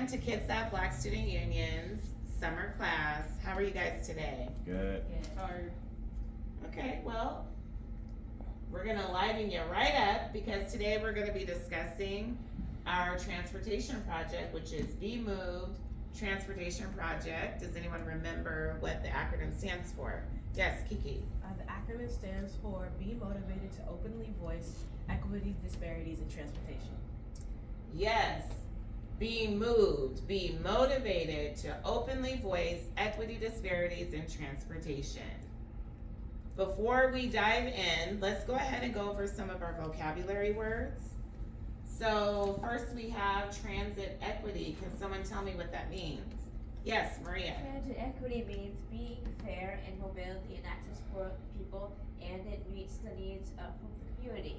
to Kitsap Black Student Union's summer class. How are you guys today? Good. Tired. Okay, well, we're gonna liven you right up because today we're gonna be discussing our transportation project, which is Be Moved Transportation Project. Does anyone remember what the acronym stands for? Yes, Kiki. The acronym stands for Be Motivated to Openly Voice Equity Disparities in Transportation. Yes, be moved, be motivated to openly voice equity disparities in transportation. Before we dive in, let's go ahead and go over some of our vocabulary words. So first we have transit equity. Can someone tell me what that means? Yes, Maria. Transit equity means being fair in mobility and access for people, and it meets the needs of the community.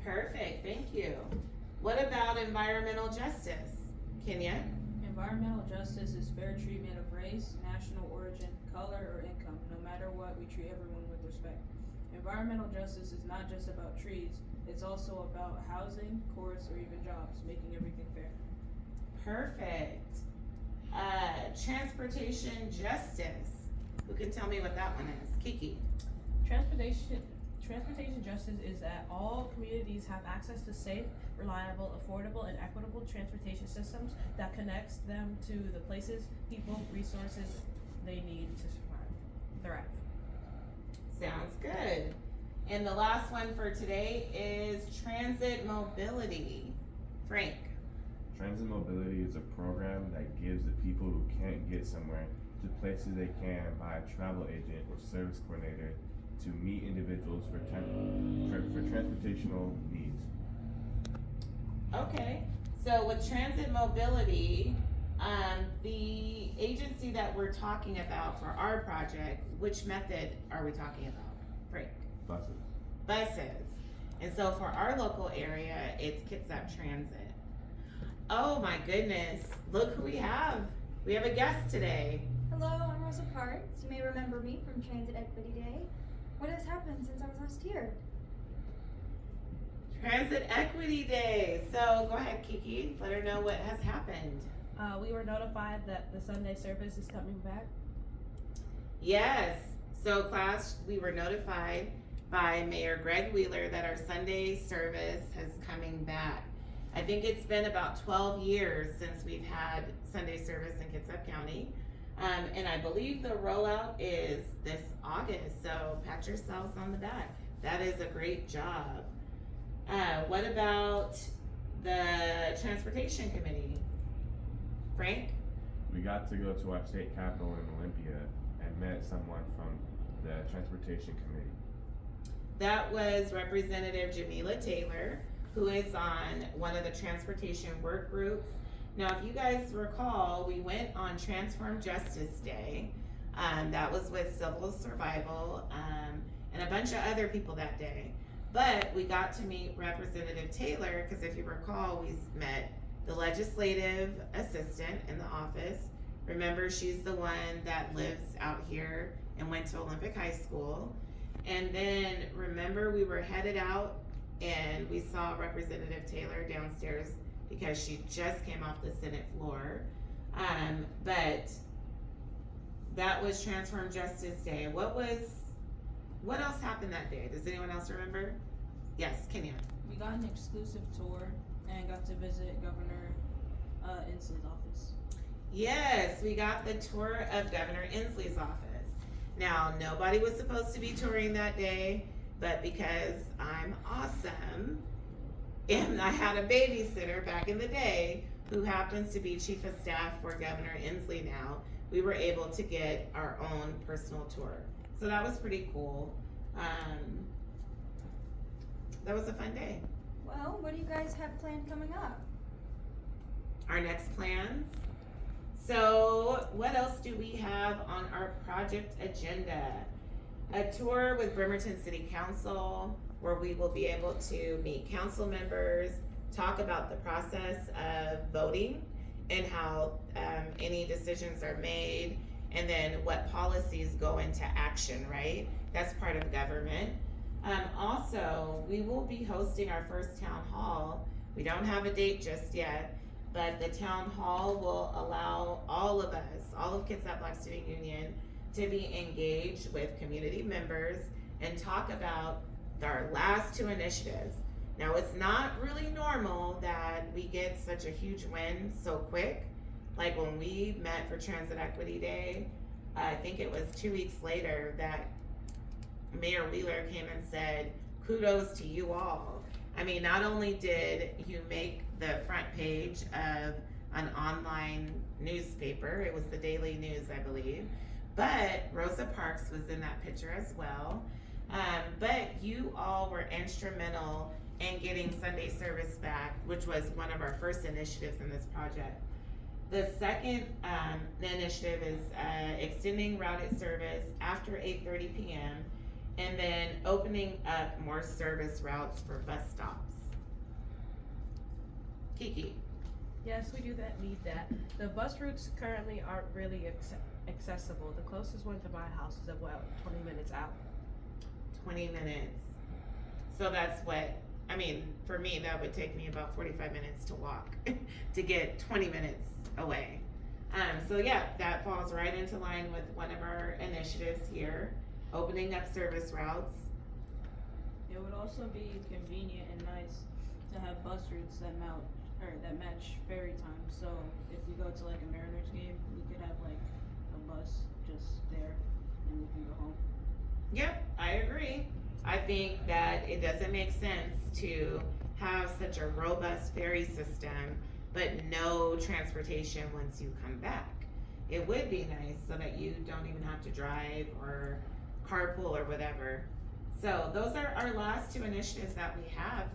Perfect, thank you. What about environmental justice? Kenya? Environmental justice is fair treatment of race, national origin, color, or income. No matter what, we treat everyone with respect. Environmental justice is not just about trees, it's also about housing, courts, or even jobs, making everything fair. Perfect. Transportation justice. Who can tell me what that one is? Kiki. Transportation justice is that all communities have access to safe, reliable, affordable, and equitable transportation systems that connects them to the places, people, resources they need to thrive. Sounds good. And the last one for today is transit mobility. Frank. Transit mobility is a program that gives the people who can't get somewhere to places they can by a travel agent or service coordinator to meet individuals for transportational needs. Okay, so with transit mobility, the agency that we're talking about for our project, which method are we talking about? Frank? Buses. Buses. And so for our local area, it's Kitsap Transit. Oh my goodness, look who we have. We have a guest today. Hello, I'm Rosa Parks. You may remember me from Transit Equity Day. What has happened since I was last here? Transit Equity Day. So go ahead, Kiki. Let her know what has happened. We were notified that the Sunday service is coming back. Yes. So class, we were notified by Mayor Greg Wheeler that our Sunday service is coming back. I think it's been about 12 years since we've had Sunday service in Kitsap County. And I believe the rollout is this August, so pat yourselves on the back. That is a great job. What about the Transportation Committee? Frank? We got to go to our state capitol in Olympia and met someone from the Transportation Committee. That was Representative Jamila Taylor, who is on one of the transportation work groups. Now, if you guys recall, we went on Transform Justice Day. That was with Civil Survival and a bunch of other people that day. But we got to meet Representative Taylor because if you recall, we met the legislative assistant in the office. Remember, she's the one that lives out here and went to Olympic High School. And then remember, we were headed out and we saw Representative Taylor downstairs because she just came off the Senate floor. But that was Transform Justice Day. What else happened that day? Does anyone else remember? Yes, Kenya. We got an exclusive tour and got to visit Governor Inslee's office. Yes, we got the tour of Governor Inslee's office. Now, nobody was supposed to be touring that day, but because I'm awesome, and I had a babysitter back in the day who happens to be chief of staff for Governor Inslee now, we were able to get our own personal tour. So that was pretty cool. That was a fun day. Well, what do you guys have planned coming up? Our next plans. So what else do we have on our project agenda? A tour with Bremerton City Council, where we will be able to meet council members, talk about the process of voting and how any decisions are made, and then what policies go into action, right? That's part of government. Also, we will be hosting our first town hall. We don't have a date just yet, but the town hall will allow all of us, all of Kids at Black Student Union, to be engaged with community members and talk about our last two initiatives. Now, it's not really normal that we get such a huge win so quick. Like when we met for Transit Equity Day, I think it was 2 weeks later that Mayor Wheeler came and said, kudos to you all. I mean, not only did you make the front page of an online newspaper, it was the Daily News, I believe, but Rosa Parks was in that picture as well. But you all were instrumental in getting Sunday service back, which was one of our first initiatives in this project. The second initiative is extending routed service after 8:30 p.m. and then opening up more service routes for bus stops. Kiki. Yes, we do need that. The bus routes currently aren't really accessible. The closest one to my house is about 20 minutes out. 20 minutes. So that's what, I mean, for me, that would take me about 45 minutes to walk to get 20 minutes away. So yeah, that falls right into line with one of our initiatives here, opening up service routes. It would also be convenient and nice to have bus routes that match ferry time. So if we go to like a Mariners game, we could have like a bus just there and we can go home. Yep, I agree. I think that it doesn't make sense to have such a robust ferry system, but no transportation once you come back. It would be nice so that you don't even have to drive or carpool or whatever. So those are our last two initiatives that we have.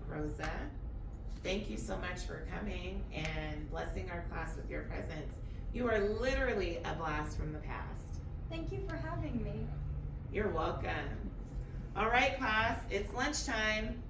Rosa, thank you so much for coming and blessing our class with your presence. You are literally a blast from the past. Thank you for having me. You're welcome. All right, class, it's lunchtime.